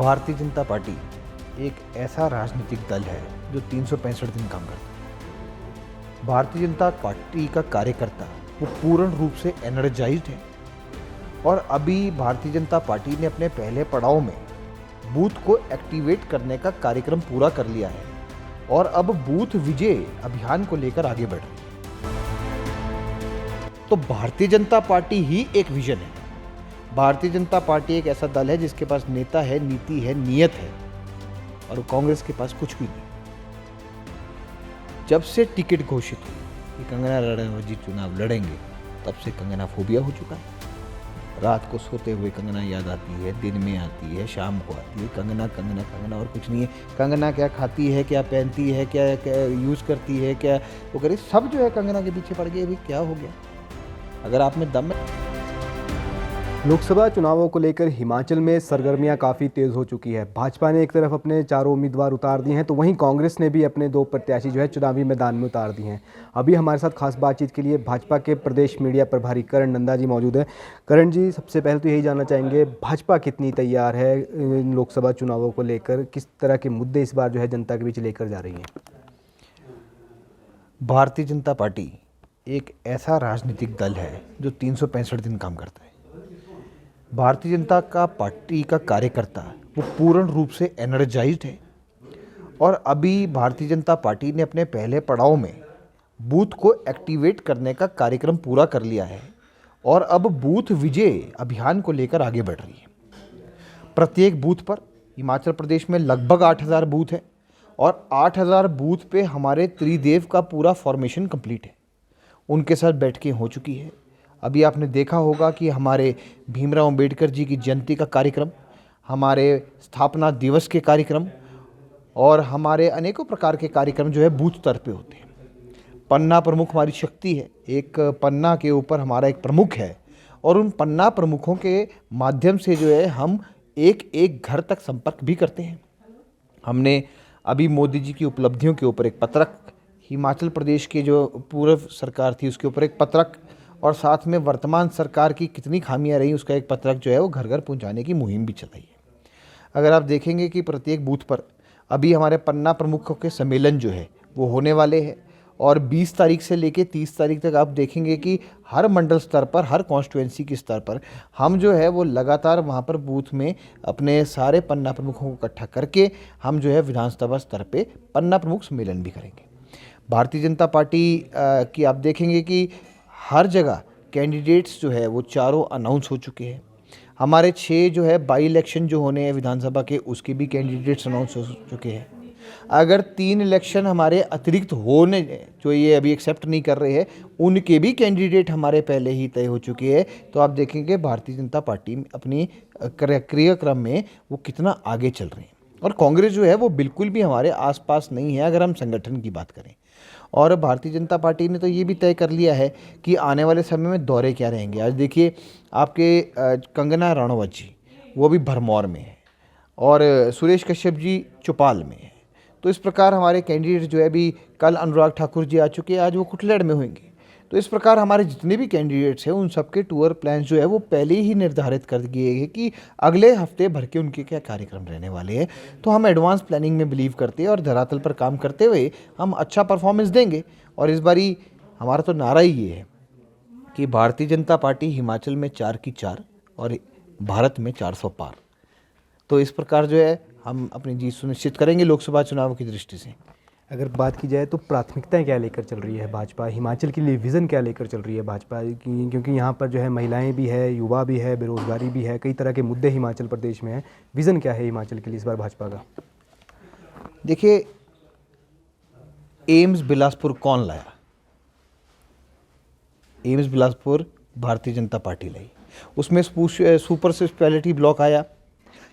Bharatiya Janata party एक ऐसा राजनीतिक दल है जो 365 दिन काम करता है। भारतीय जनता पार्टी का कार्यकर्ता वो पूर्ण रूप से एनर्जाइज्ड है और अभी भारतीय जनता पार्टी ने अपने पहले पड़ाव में बूथ को एक्टिवेट करने का कार्यक्रम पूरा कर लिया है और अब बूथ विजय अभियान को लेकर आगे बढ़ रही है। तो भारतीय जनता पार्टी ही एक विजन है। भारतीय जनता पार्टी एक ऐसा दल है जिसके पास नेता है, नीति है, नीयत है और कांग्रेस के पास कुछ भी नहीं। जब से टिकट घोषित हुई कि कंगना रणौत जी चुनाव लड़ेंगे तब से कंगना फोबिया हो चुका है। रात को सोते हुए कंगना याद आती है, दिन में आती है, शाम को आती है। कंगना कंगना कंगना और कुछ नहीं है। कंगना क्या खाती है, क्या पहनती है, क्या यूज़ करती है, क्या वो करे, सब जो है कंगना के पीछे पड़ गए। अभी क्या हो गया? अगर आप में दम है। लोकसभा चुनावों को लेकर हिमाचल में सरगर्मियां काफ़ी तेज़ हो चुकी है। भाजपा ने एक तरफ अपने 4 उम्मीदवार उतार दिए हैं तो वहीं कांग्रेस ने भी अपने 2 प्रत्याशी जो है चुनावी मैदान में उतार दिए हैं। अभी हमारे साथ खास बातचीत के लिए भाजपा के प्रदेश मीडिया प्रभारी करण नंदा जी मौजूद हैं। करण जी, सबसे पहले तो यही जानना चाहेंगे, भाजपा कितनी तैयार है इन लोकसभा चुनावों को लेकर? किस तरह के मुद्दे इस बार जो है जनता के बीच लेकर जा रही है? भारतीय जनता पार्टी एक ऐसा राजनीतिक दल है जो 365 दिन काम करता है। भारतीय जनता का पार्टी का कार्यकर्ता वो पूर्ण रूप से एनर्जाइज्ड है और अभी भारतीय जनता पार्टी ने अपने पहले पड़ाव में बूथ को एक्टिवेट करने का कार्यक्रम पूरा कर लिया है और अब बूथ विजय अभियान को लेकर आगे बढ़ रही है। प्रत्येक बूथ पर हिमाचल प्रदेश में लगभग 8000 बूथ है और 8000 बूथ पे हमारे त्रिदेव का पूरा फॉर्मेशन कंप्लीट है। उनके साथ बैठकें हो चुकी है। अभी आपने देखा होगा कि हमारे भीमराव अंबेडकर जी की जयंती का कार्यक्रम, हमारे स्थापना दिवस के कार्यक्रम और हमारे अनेकों प्रकार के कार्यक्रम जो है बूथ स्तर पे होते हैं। पन्ना प्रमुख हमारी शक्ति है। एक पन्ना के ऊपर हमारा एक प्रमुख है और उन पन्ना प्रमुखों के माध्यम से जो है हम एक एक घर तक संपर्क भी करते हैं। हमने अभी मोदी जी की उपलब्धियों के ऊपर एक पत्रक, हिमाचल प्रदेश के जो पूर्व सरकार थी उसके ऊपर एक पत्रक और साथ में वर्तमान सरकार की कितनी खामियां रही उसका एक पत्रक जो है वो घर घर पहुंचाने की मुहिम भी चलाई है। अगर आप देखेंगे कि प्रत्येक बूथ पर अभी हमारे पन्ना प्रमुखों के सम्मेलन जो है वो होने वाले हैं और 20 तारीख से लेके 30 तारीख तक आप देखेंगे कि हर मंडल स्तर पर, हर कॉन्स्टिट्यूएंसी के स्तर पर हम जो है वो लगातार वहाँ पर बूथ में अपने सारे पन्ना प्रमुखों को इकट्ठा करके हम जो है विधानसभा स्तर पे पन्ना प्रमुख सम्मेलन भी करेंगे। भारतीय जनता पार्टी की आप देखेंगे कि हर जगह कैंडिडेट्स जो है वो चारों अनाउंस हो चुके हैं। हमारे 6 जो है बाई इलेक्शन जो होने हैं विधानसभा के उसके भी कैंडिडेट्स अनाउंस हो चुके हैं। अगर 3 इलेक्शन हमारे अतिरिक्त होने जो ये अभी एक्सेप्ट नहीं कर रहे हैं उनके भी कैंडिडेट हमारे पहले ही तय हो चुके हैं। तो आप देखेंगे भारतीय जनता पार्टी अपनी क्रियाक्रम में वो कितना आगे चल रही है और कांग्रेस जो है वो बिल्कुल भी हमारे आसपास नहीं है अगर हम संगठन की बात करें। और भारतीय जनता पार्टी ने तो ये भी तय कर लिया है कि आने वाले समय में दौरे क्या रहेंगे। आज देखिए आपके कंगना रणौत जी वो भी भरमौर में है और सुरेश कश्यप जी चौपाल में है। तो इस प्रकार हमारे कैंडिडेट जो है अभी कल अनुराग ठाकुर जी आ चुके हैं, आज वो कुटलैड़ में होंगे। तो इस प्रकार हमारे जितने भी कैंडिडेट्स हैं उन सबके टूर प्लान्स जो है वो पहले ही निर्धारित कर दिए हैं कि अगले हफ्ते भर के उनके क्या कार्यक्रम रहने वाले हैं। तो हम एडवांस प्लानिंग में बिलीव करते हैं और धरातल पर काम करते हुए हम अच्छा परफॉर्मेंस देंगे। और इस बारी हमारा तो नारा ही ये है कि भारतीय जनता पार्टी हिमाचल में 4 की 4 और भारत में 400 पार। तो इस प्रकार जो है हम अपनी जीत सुनिश्चित करेंगे लोकसभा चुनाव की दृष्टि से। अगर बात की जाए तो प्राथमिकताएं क्या लेकर चल रही है भाजपा? हिमाचल के लिए विज़न क्या लेकर चल रही है भाजपा की? क्योंकि यहाँ पर जो है महिलाएं भी है, युवा भी है, बेरोजगारी भी है, कई तरह के मुद्दे हिमाचल प्रदेश में है। विज़न क्या है हिमाचल के लिए इस बार भाजपा का? देखिए, एम्स बिलासपुर कौन लाया? एम्स बिलासपुर भारतीय जनता पार्टी लाई। उसमें सुपर स्पेशलिटी ब्लॉक आया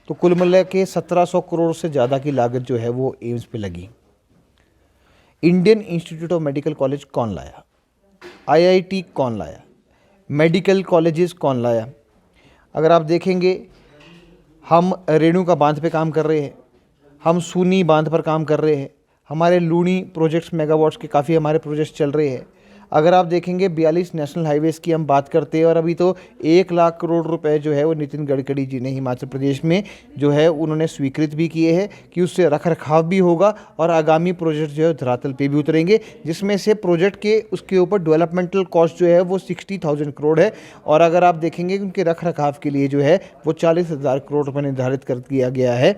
तो कुल मिला के 1700 करोड़ से ज़्यादा की लागत जो है वो एम्स पे लगी। Indian institute of medical college कौन लाया? आईआईटी कौन लाया? मेडिकल कॉलेजेस कौन लाया? अगर आप देखेंगे हम रेणु का बांध पे काम कर रहे हैं, हम सूनी बांध पर काम कर रहे हैं, हमारे लूणी प्रोजेक्ट्स मेगावाट्स के काफ़ी हमारे प्रोजेक्ट्स चल रहे हैं। अगर आप देखेंगे 42 नेशनल हाईवेज़ की हम बात करते हैं, और अभी तो 1 लाख करोड़ रुपए जो है वो नितिन गडकरी जी ने हिमाचल प्रदेश में जो है उन्होंने स्वीकृत भी किए हैं कि उससे रख रखाव भी होगा और आगामी प्रोजेक्ट जो है धरातल पे भी उतरेंगे, जिसमें से प्रोजेक्ट के उसके ऊपर डेवलपमेंटल कॉस्ट जो है वो 60,000 करोड़ है। और अगर आप देखेंगे उनके रख रखाव के लिए जो है वो 40,000 करोड़ रुपये निर्धारित कर दिया गया है।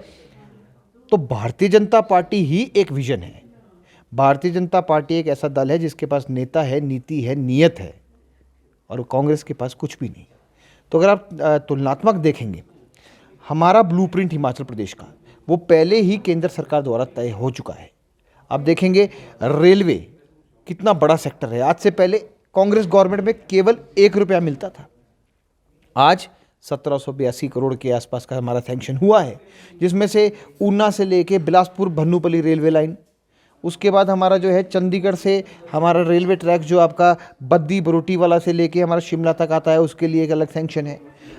तो भारतीय जनता पार्टी ही एक विजन है। भारतीय जनता पार्टी एक ऐसा दल है जिसके पास नेता है, नीति है, नीयत है, और कांग्रेस के पास कुछ भी नहीं। तो अगर आप तुलनात्मक देखेंगे, हमारा ब्लूप्रिंट हिमाचल प्रदेश का वो पहले ही केंद्र सरकार द्वारा तय हो चुका है। आप देखेंगे रेलवे कितना बड़ा सेक्टर है। आज से पहले कांग्रेस गवर्नमेंट में केवल 1 रुपया मिलता था, आज 1782 करोड़ के आसपास का हमारा सैंक्शन हुआ है, जिसमें से ऊना से लेके बिलासपुर भन्नूपल्ली रेलवे लाइन, उसके बाद हमारा जो है चंडीगढ़ से हमारा रेलवे ट्रैक जो आपका बद्दी बरोटी वाला से लेके हमारा शिमला तक आता है, उसके लिए एक अलग सैंक्शन है।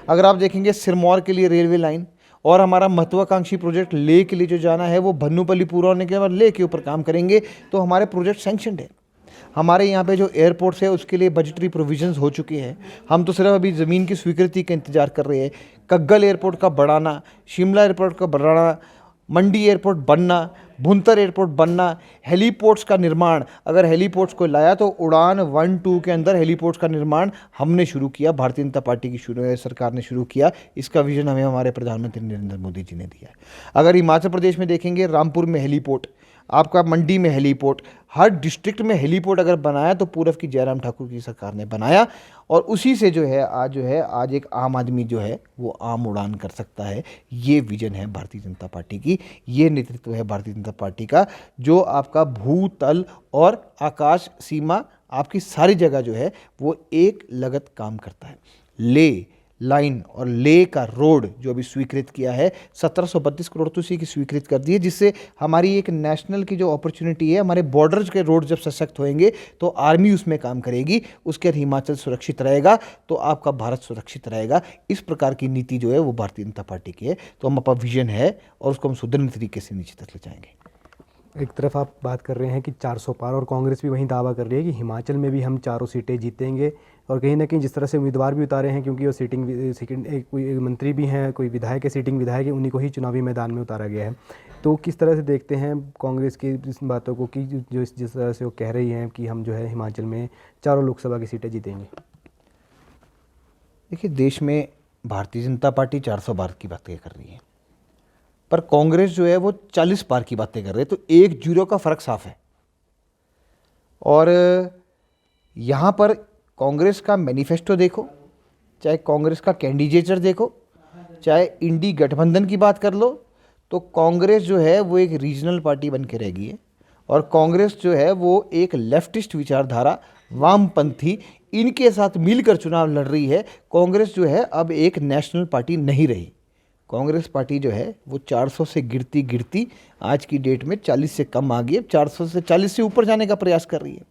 अगर आप देखेंगे सिरमौर के लिए रेलवे लाइन, और हमारा महत्वाकांक्षी प्रोजेक्ट ले के लिए जो जाना है वो भन्नूपल्ली पूरा होने के बाद ले के ऊपर काम करेंगे, तो हमारे प्रोजेक्ट सैंक्शनड है। हमारे यहाँ पे जो एयरपोर्ट्स है उसके लिए बजटरी प्रोविजंस हो चुके हैं। हम तो सिर्फ अभी ज़मीन की स्वीकृति का इंतजार कर रहे हैं। कग्गल एयरपोर्ट का बढ़ाना, शिमला एयरपोर्ट का बढ़ाना, मंडी एयरपोर्ट बनना, भुंतर एयरपोर्ट बनना, हेलीपोर्ट्स का निर्माण, अगर हेलीपोर्ट्स को लाया तो उड़ान 1-2 के अंदर हेलीपोर्ट्स का निर्माण हमने शुरू किया, भारतीय जनता पार्टी की सरकार ने शुरू किया। इसका विजन हमें हमारे प्रधानमंत्री नरेंद्र मोदी जी ने दिया है। अगर हिमाचल प्रदेश में देखेंगे, रामपुर में हेलीपोर्ट, आपका मंडी में हेलीपोर्ट, हर डिस्ट्रिक्ट में हेलीपोर्ट अगर बनाया तो पूर्व की जयराम ठाकुर की सरकार ने बनाया, और उसी से जो है आज एक आम आदमी जो है वो आम उड़ान कर सकता है। ये विजन है भारतीय जनता पार्टी की, ये नेतृत्व है भारतीय जनता पार्टी का, जो आपका भूतल और आकाश सीमा आपकी सारी जगह जो है वो एक लगत काम करता है। ले लाइन और ले का रोड जो अभी स्वीकृत किया है, 1732 करोड़ तो उसी की स्वीकृत कर दी है, जिससे हमारी एक नेशनल की जो अपॉर्चुनिटी है, हमारे बॉर्डर्स के रोड जब सशक्त होंगे तो आर्मी उसमें काम करेगी, उसके बाद हिमाचल सुरक्षित रहेगा तो आपका भारत सुरक्षित रहेगा। इस प्रकार की नीति जो है वो भारतीय जनता पार्टी की है। तो हम अपना विजन है और उसको हम सुदृढ़ तरीके से नीचे तक ले जाएंगे। एक तरफ आप बात कर रहे हैं कि 400 पार, और कांग्रेस भी वहीं दावा कर रही है कि हिमाचल में भी हम 4 सीटें जीतेंगे, और कहीं ना कहीं जिस तरह से उम्मीदवार भी उतारे हैं, क्योंकि वो कोई मंत्री भी हैं, कोई विधायक है, सीटिंग विधायक है, उन्हीं को ही चुनावी मैदान में उतारा गया है। तो किस तरह से देखते हैं कांग्रेस की इस बातों को कि जो जिस तरह से वो कह रही हैं कि हम जो है हिमाचल में 4 लोकसभा की सीटें जीतेंगे? देखिए, देश में भारतीय जनता पार्टी 400 पार की बातें कर रही है, पर कांग्रेस जो है वो 40 पार की बातें कर रहे हैं, तो 1-0 का फर्क साफ है। और यहाँ पर कांग्रेस का मैनिफेस्टो देखो, चाहे कांग्रेस का कैंडिडेचर देखो, चाहे इंडी गठबंधन की बात कर लो, तो कांग्रेस जो है वो एक रीजनल पार्टी बन के रह गई है, और कांग्रेस जो है वो एक लेफ्टिस्ट विचारधारा, वामपंथी, इनके साथ मिलकर चुनाव लड़ रही है। कांग्रेस जो है अब एक नेशनल पार्टी नहीं रही। कांग्रेस पार्टी जो है वो 400 से गिरती गिरती आज की डेट में 40 से कम आ गई है, 400 से 40 से ऊपर जाने का प्रयास कर रही है।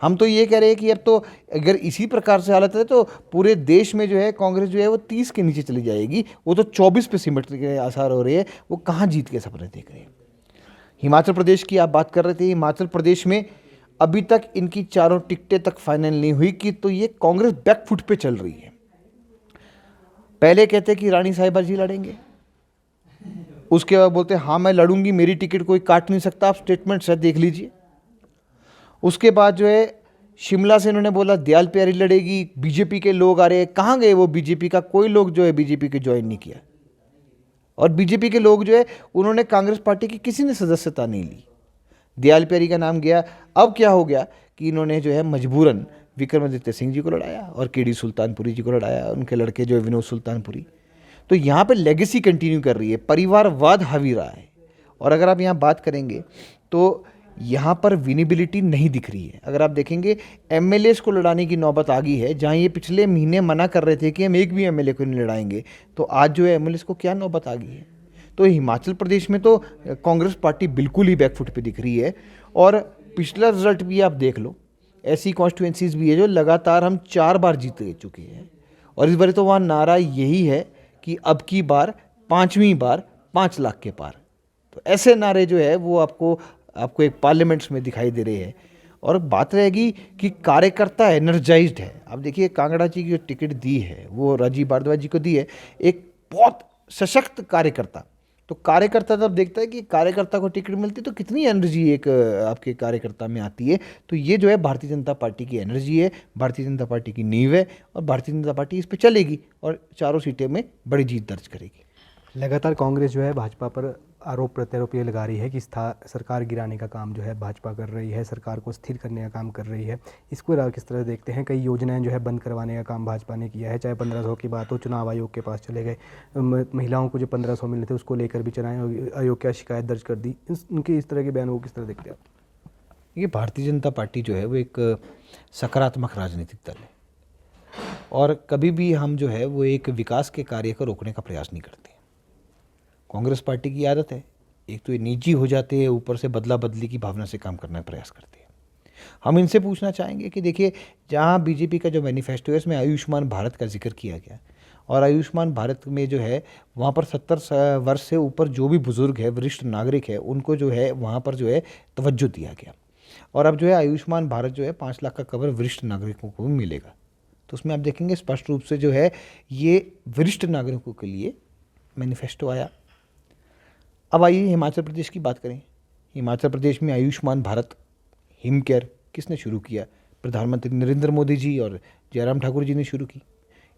हम तो ये कह रहे हैं कि अब तो अगर इसी प्रकार से हालत है तो पूरे देश में जो है कांग्रेस जो है वो 30 के नीचे चली जाएगी। वो तो 24 पे सिमटने के आसार हो रहे हैं। वो कहाँ जीत के सपने देख रहे हैं। हिमाचल प्रदेश की आप बात कर रहे थे, हिमाचल प्रदेश में अभी तक इनकी 4 टिकटें तक फाइनल नहीं हुई कि तो ये कांग्रेस बैकफुट पे चल रही है। पहले कहते कि रानी साहिबा जी लड़ेंगे, उसके बाद बोलते हाँ मैं लड़ूंगी, मेरी टिकट कोई काट नहीं सकता, आप स्टेटमेंट से देख लीजिए। उसके बाद जो है शिमला से इन्होंने बोला दयाल प्यारी लड़ेगी, बीजेपी के लोग आ रहे हैं। कहाँ गए वो बीजेपी का? कोई लोग जो है बीजेपी के ज्वाइन नहीं किया, और बीजेपी के लोग जो है उन्होंने कांग्रेस पार्टी की किसी ने सदस्यता नहीं ली। दयाल प्यारी का नाम गया। अब क्या हो गया कि इन्होंने जो है मजबूरन विक्रमादित्य सिंह जी को लड़ाया और केडी सुल्तानपुरी जी को लड़ाया, उनके लड़के जो है विनोद सुल्तानपुरी। तो यहाँ पे लेगेसी कंटिन्यू कर रही है, परिवारवाद हावी रहा है। और अगर आप यहाँ बात करेंगे तो यहाँ पर विनिबिलिटी नहीं दिख रही है। अगर आप देखेंगे एमएलएस को लड़ाने की नौबत आ गई है, जहाँ ये पिछले महीने मना कर रहे थे कि हम एक भी एमएलए को नहीं लड़ाएंगे, तो आज जो है एमएलएस को क्या नौबत आ गई है। तो हिमाचल प्रदेश में तो कांग्रेस पार्टी बिल्कुल ही बैकफुट पे दिख रही है। और पिछला रिजल्ट भी आप देख लो, ऐसी कॉन्स्टिट्यूंसीज भी है जो लगातार हम 4 बार जीत चुके हैं, और इस बार तो वहाँ नारा यही है कि अब की बार 5वीं बार 5 लाख के पार। तो ऐसे नारे जो है वो आपको एक पार्लियामेंट्स में दिखाई दे रहे हैं। और बात रहेगी कि कार्यकर्ता एनर्जाइज्ड है। अब देखिए कांगड़ा जी की जो टिकट दी है वो राजीव भारद्वाज जी को दी है, एक बहुत सशक्त कार्यकर्ता। तो कार्यकर्ता जब देखता है कि कार्यकर्ता को टिकट मिलती है तो कितनी एनर्जी एक आपके कार्यकर्ता में आती है। तो ये जो है भारतीय जनता पार्टी की एनर्जी है, भारतीय जनता पार्टी की नींव है और भारतीय जनता पार्टी इस पर चलेगी और चारों सीटें में बड़ी जीत दर्ज करेगी। लगातार कांग्रेस जो है भाजपा पर आरोप प्रत्यारोप ये लगा रही है कि सरकार गिराने का काम जो है भाजपा कर रही है, सरकार को स्थिर करने का काम कर रही है। इसको किस तरह देखते हैं? कई योजनाएं जो है बंद करवाने का काम भाजपा ने किया है, चाहे 1500 की बात हो, चुनाव आयोग के पास चले गए, महिलाओं को जो 1500 मिले थे उसको लेकर भी चुनाव आयोग की शिकायत दर्ज कर दी। उनके इस तरह के बयानों को किस तरह देखते हैं आप? ये भारतीय जनता पार्टी जो है वो एक सकारात्मक राजनीतिक दल है और कभी भी हम जो है वो एक विकास के कार्य को रोकने का प्रयास नहीं करते। कांग्रेस पार्टी की आदत है, एक तो ये निजी हो जाते हैं, ऊपर से बदला बदली की भावना से काम करने का प्रयास करते हैं। हम इनसे पूछना चाहेंगे कि देखिए जहाँ बीजेपी का जो मैनिफेस्टो है इसमें आयुष्मान भारत का जिक्र किया गया और आयुष्मान भारत में जो है वहाँ पर 70 वर्ष से ऊपर जो भी बुज़ुर्ग है, वरिष्ठ नागरिक है, उनको जो है वहाँ पर जो है तवज्जो दिया गया और अब जो है आयुष्मान भारत जो है 5 लाख का कवर वरिष्ठ नागरिकों को भी मिलेगा। तो उसमें आप देखेंगे स्पष्ट रूप से जो है ये वरिष्ठ नागरिकों के लिए मैनिफेस्टो आया। अब आइए हिमाचल प्रदेश की बात करें। हिमाचल प्रदेश में आयुष्मान भारत हिम केयर किसने शुरू किया? प्रधानमंत्री नरेंद्र मोदी जी और जयराम ठाकुर जी ने शुरू की।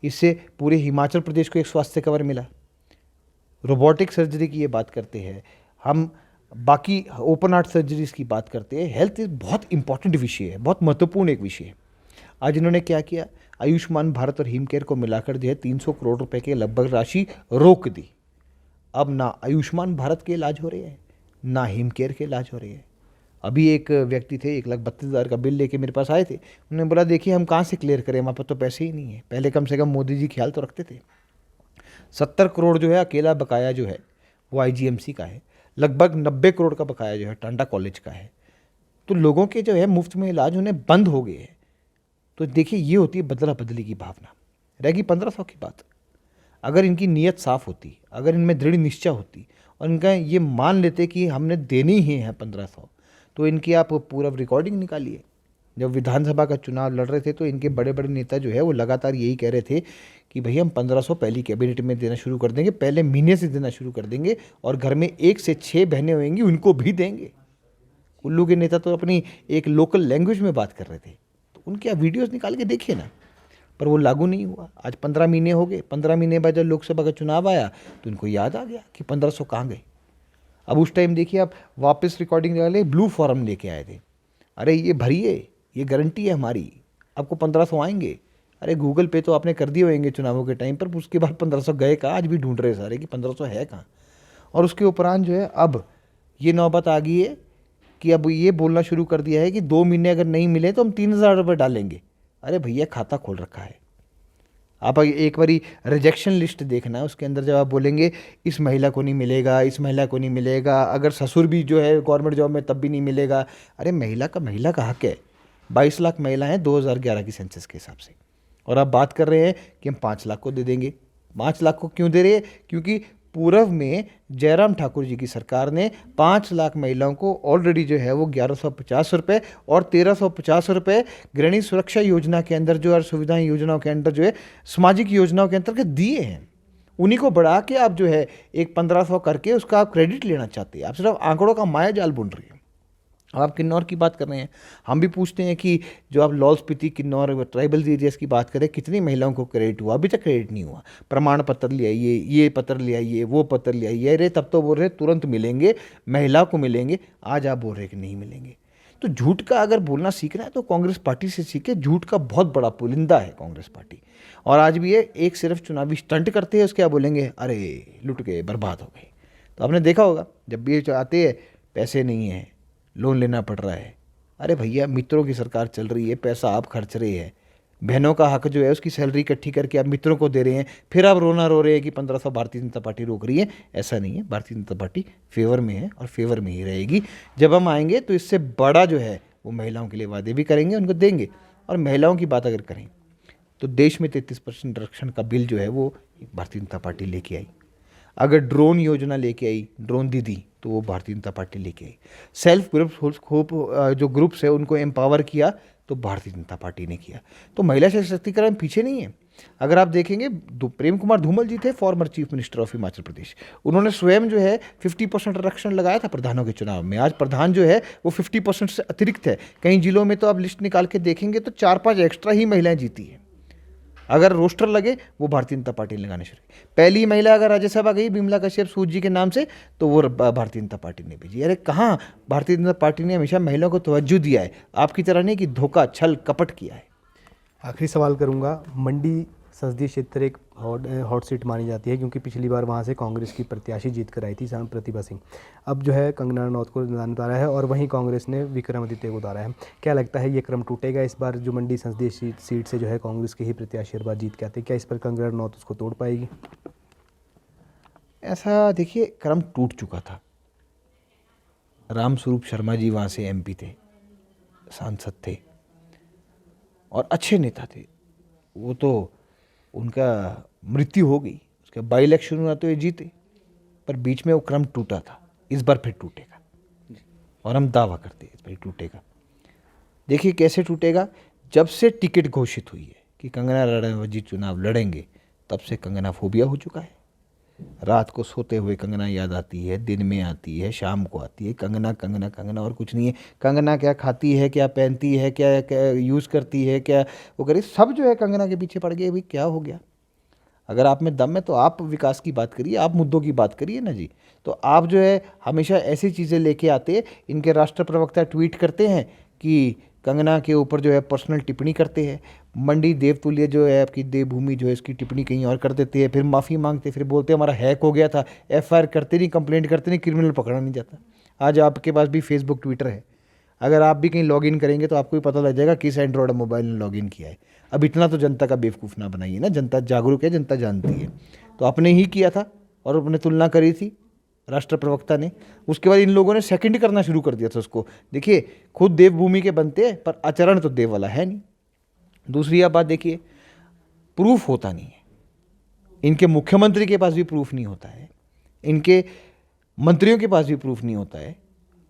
इससे पूरे हिमाचल प्रदेश को एक स्वास्थ्य कवर मिला। रोबोटिक सर्जरी की ये बात करते हैं हम, बाकी ओपन हार्ट सर्जरीज की बात करते हैं। हेल्थ एक बहुत इंपॉर्टेंट विषय है, बहुत महत्वपूर्ण एक विषय है। आज इन्होंने क्या किया, आयुष्मान भारत और हिम केयर को मिलाकर जो है 300 करोड़ रुपए के लगभग राशि रोक दी। अब ना आयुष्मान भारत के इलाज हो रहे हैं, ना हिम केयर के इलाज हो रहे हैं। अभी एक व्यक्ति थे 1,32,000 का बिल लेके मेरे पास आए थे। उन्होंने बोला देखिए हम कहाँ से क्लियर करें, हमारे पास तो पैसे ही नहीं है। पहले कम से कम मोदी जी ख्याल तो रखते थे। 70 करोड़ जो है अकेला बकाया जो है वो आईजीएमसी का है, लगभग 90 करोड़ का बकाया जो है टांडा कॉलेज का है। तो लोगों के जो है मुफ्त में इलाज होने बंद हो गए हैं। तो देखिए ये होती है बदला बदली की भावना। रहेगी 1500 की बात। अगर इनकी नीयत साफ होती, अगर इनमें दृढ़ निश्चय होती और इनका ये मान लेते कि हमने देने ही हैं 1500, तो इनकी आप पूरा रिकॉर्डिंग निकालिए। जब विधानसभा का चुनाव लड़ रहे थे तो इनके बड़े बड़े नेता जो है वो लगातार यही कह रहे थे कि भई हम 1500 पहली कैबिनेट में देना शुरू कर देंगे, पहले महीने से देना शुरू कर देंगे और घर में 1 से 6 बहनें होंगी उनको भी देंगे। कुल्लू के नेता तो अपनी एक लोकल लैंग्वेज में बात कर रहे थे, तो उनके आप वीडियोज़ निकाल के देखिए ना, पर वो लागू नहीं हुआ। आज 15 महीने हो गए, 15 महीने बाद जब लोकसभा का चुनाव आया तो उनको याद आ गया कि 1500 कहाँ गए। अब उस टाइम देखिए आप वापस रिकॉर्डिंग वाले ब्लू फॉर्म लेके आए थे, अरे ये भरिए, ये गारंटी है हमारी, आपको 1500 आएंगे। अरे गूगल पे तो आपने कर दिए होंगे चुनावों के टाइम पर, उसके बाद 1500 गए कहाँ? आज भी ढूंढ रहे सारे कि 1500 है कहाँ। और उसके उपरांत जो है अब ये नौबत आ गई है कि अब ये बोलना शुरू कर दिया है कि 2 महीने अगर नहीं मिले तो हम 3000 रुपये डालेंगे। अरे भैया खाता खोल रखा है। आप एक बारी रिजेक्शन लिस्ट देखना, उसके अंदर जब आप बोलेंगे इस महिला को नहीं मिलेगा, इस महिला को नहीं मिलेगा, अगर ससुर भी जो है गवर्नमेंट जॉब में तब भी नहीं मिलेगा। अरे महिला का हक है। 22 लाख महिलाएं 2011 की सेंसस के हिसाब से, और आप बात कर रहे हैं कि हम 5 लाख को दे देंगे। 5 लाख को क्यों दे रहे हैं? क्योंकि पूर्व में जयराम ठाकुर जी की सरकार ने 5 लाख महिलाओं को ऑलरेडी जो है वो 1150 रुपये और 1350 रुपये गृहिणी सुरक्षा योजना के अंदर जो है सुविधाएं योजनाओं के अंदर जो है सामाजिक योजनाओं के अंतर्गत दिए हैं। उन्हीं को बढ़ा के आप जो है एक 1500 करके उसका आप क्रेडिट लेना चाहते हैं। आप सिर्फ आंकड़ों का माया जाल बुन रही है। अब आप किन्नौर की बात कर रहे हैं, हम भी पूछते हैं कि जो आप लाहौल स्पीति किन्नौर ट्राइबल एरियाज की बात करें, कितनी महिलाओं को क्रेडिट हुआ? अभी तक क्रेडिट नहीं हुआ। प्रमाण पत्र ले आइए, ये पत्र ले आइए, वो पत्र ले आइए। अरे तब तो बोल रहे तुरंत मिलेंगे, महिला को मिलेंगे, आज आप बोल रहे कि नहीं मिलेंगे। तो झूठ का अगर बोलना सीखना है तो कांग्रेस पार्टी से सीखे। झूठ का बहुत बड़ा पुलिंदा है कांग्रेस पार्टी, और आज भी ये एक सिर्फ चुनावी स्टंट करते हैं। उसके आप बोलेंगे अरे लुट गए, बर्बाद हो गए। तो आपने देखा होगा जब भी ये आते हैं पैसे नहीं है, लोन लेना पड़ रहा है। अरे भैया मित्रों की सरकार चल रही है, पैसा आप खर्च रहे हैं, बहनों का हक जो है उसकी सैलरी इकट्ठी करके आप मित्रों को दे रहे हैं, फिर आप रोना रो रहे हैं कि 1500 भारतीय जनता पार्टी रोक रही है। ऐसा नहीं है, भारतीय जनता पार्टी फेवर में है और फेवर में ही रहेगी। जब हम आएंगे तो इससे बड़ा जो है वो महिलाओं के लिए वादे भी करेंगे, उनको देंगे। और महिलाओं की बात अगर करें तो देश में 33% आरक्षण का बिल जो है वो भारतीय जनता पार्टी लेके आई। अगर ड्रोन योजना लेके आई, ड्रोन दीदी, तो वो भारतीय जनता पार्टी लेके आई। सेल्फ ग्रुप जो ग्रुप्स है उनको एम्पावर किया तो भारतीय जनता पार्टी ने किया। तो महिला सशक्तिकरण पीछे नहीं है। अगर आप देखेंगे, प्रेम कुमार धूमल जी थे former chief minister of Himachal Pradesh, उन्होंने स्वयं जो है 50% आरक्षण लगाया था प्रधानों के चुनाव में। आज प्रधान जो है वो 50% से अतिरिक्त है। कई जिलों में तो आप लिस्ट निकाल के देखेंगे तो 4-5 एक्स्ट्रा ही महिलाएं जीती है। अगर रोस्टर लगे वो भारतीय जनता पार्टी ने लगाने शुरू की। पहली महिला अगर राज्यसभा गई बिमला कश्यप सूद जी के नाम से, तो वो भारतीय जनता पार्टी ने भेजी। अरे कहाँ, भारतीय जनता पार्टी ने हमेशा महिलाओं को तवज्जो दिया है, आपकी तरह नहीं कि धोखा छल कपट किया है। आखिरी सवाल करूंगा, मंडी संसदीय क्षेत्र एक हॉट सीट मानी जाती है क्योंकि पिछली बार वहां से कांग्रेस की प्रत्याशी जीत कर आई थी सांसद प्रतिभा सिंह। अब जो है कंगना रनौत को मैदान उतारा है और वहीं कांग्रेस ने विक्रमादित्य को उतारा है। क्या लगता है ये क्रम टूटेगा इस बार? जो मंडी संसदीय सीट से जो है कांग्रेस के ही प्रत्याशी हर बार जीत के आते हैं, क्या इस पर कंगना रनौत उसको तोड़ पाएगी? ऐसा देखिए, क्रम टूट चुका था। रामस्वरूप शर्मा जी वहाँ से एमपी थे, सांसद थे और अच्छे नेता थे। वो तो उनका मृत्यु हो गई, उसके बाई इलेक्शन हुआ तो ये जीते, पर बीच में वो क्रम टूटा था। इस बार फिर टूटेगा और हम दावा करते हैं इस बार टूटेगा। देखिए कैसे टूटेगा। जब से टिकट घोषित हुई है कि कंगना रनौत जी चुनाव लड़ेंगे, तब से कंगना फोबिया हो चुका है। रात को सोते हुए कंगना याद आती है, दिन में आती है, शाम को आती है। कंगना कंगना कंगना और कुछ नहीं है। कंगना क्या खाती है, क्या पहनती है, क्या क्या यूज़ करती है, क्या वो करे, सब जो है कंगना के पीछे पड़ गए। भाई क्या हो गया? अगर आप में दम है तो आप विकास की बात करिए, आप मुद्दों की बात करिए ना जी। तो आप जो है हमेशा ऐसी चीज़ें लेके आते। इनके राष्ट्र प्रवक्ता ट्वीट करते हैं कि कंगना के ऊपर जो है पर्सनल टिप्पणी करते हैं। मंडी देवतुल्य जो है आपकी देवभूमि जो है इसकी टिप्पणी कहीं और कर देते हैं, फिर माफ़ी मांगते, फिर बोलते हैं हमारा हैक हो गया था। एफआईआर करते नहीं, कंप्लेंट करते नहीं, क्रिमिनल पकड़ा नहीं जाता। आज आपके पास भी फेसबुक ट्विटर है, अगर आप भी कहीं लॉगिन करेंगे तो आपको भी पता लग जाएगा किस एंड्रॉयड मोबाइल ने लॉगिन किया है। अब इतना तो जनता का बेवकूफ़ ना बनाइए ना, जनता जागरूक है, जनता जानती है। तो आपने ही किया था और अपने तुलना करी थी राष्ट्र प्रवक्ता ने। उसके बाद इन लोगों ने सेकंड करना शुरू कर दिया था उसको। देखिए खुद देवभूमि के बनते हैं पर आचरण तो देव वाला है नहीं। दूसरी आप बात देखिए, प्रूफ होता नहीं है। इनके मुख्यमंत्री के पास भी प्रूफ नहीं होता है, इनके मंत्रियों के पास भी प्रूफ नहीं होता है,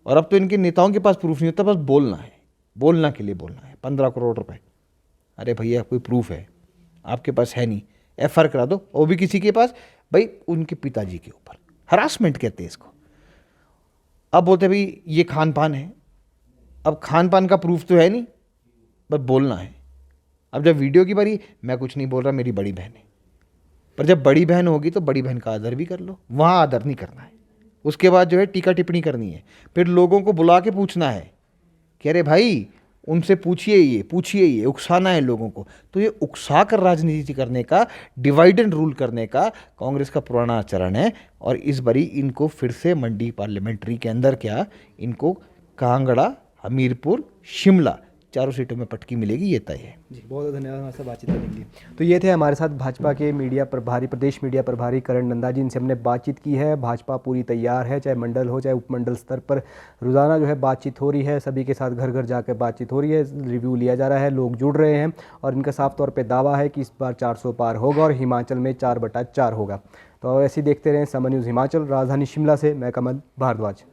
और अब तो इनके नेताओं के पास प्रूफ नहीं होता, बस बोलना है, बोलना के लिए बोलना है। 15 करोड़ रुपए, अरे भैया कोई प्रूफ है आपके पास? है नहीं। एफआईआर करा दो, वो भी किसी के पास, भाई उनके पिताजी के ऊपर। हरासमेंट कहते हैं इसको। अब बोलते हैं भाई ये खान पान है। अब खान पान का प्रूफ तो है नहीं, बस बोलना है। अब जब वीडियो की बारी, मैं कुछ नहीं बोल रहा, मेरी बड़ी बहन है, पर जब बड़ी बहन होगी तो बड़ी बहन का आदर भी कर लो। वहाँ आदर नहीं करना है। उसके बाद जो है टीका टिप्पणी करनी है, फिर लोगों को बुला के पूछना है कि अरे भाई उनसे पूछिए ये, उकसाना है लोगों को। तो ये उकसा कर राजनीति करने का, डिवाइड एंड रूल करने का कांग्रेस का पुराना आचरण है। और इस बारी इनको फिर से मंडी पार्लियामेंट्री के अंदर क्या, इनको कांगड़ा, हमीरपुर, शिमला चारों सीटों में पटकी मिलेगी, ये तय है। जी बहुत बहुत धन्यवाद हमारे साथ बातचीत करने के लिए। तो ये थे हमारे साथ भाजपा के मीडिया प्रभारी, प्रदेश मीडिया प्रभारी करण नंदा जी। इनसे हमने बातचीत की है। भाजपा पूरी तैयार है, चाहे मंडल हो चाहे उपमंडल स्तर पर रोज़ाना जो है बातचीत हो रही है। सभी के साथ घर घर जाकर बातचीत हो रही है, रिव्यू लिया जा रहा है, लोग जुड़ रहे हैं और इनका साफ तौर पर दावा है कि इस बार 400 पार होगा और हिमाचल में 4/4 होगा। तो ऐसे ही देखते रहें समर न्यूज़ हिमाचल। राजधानी शिमला से मैं कमल भारद्वाज।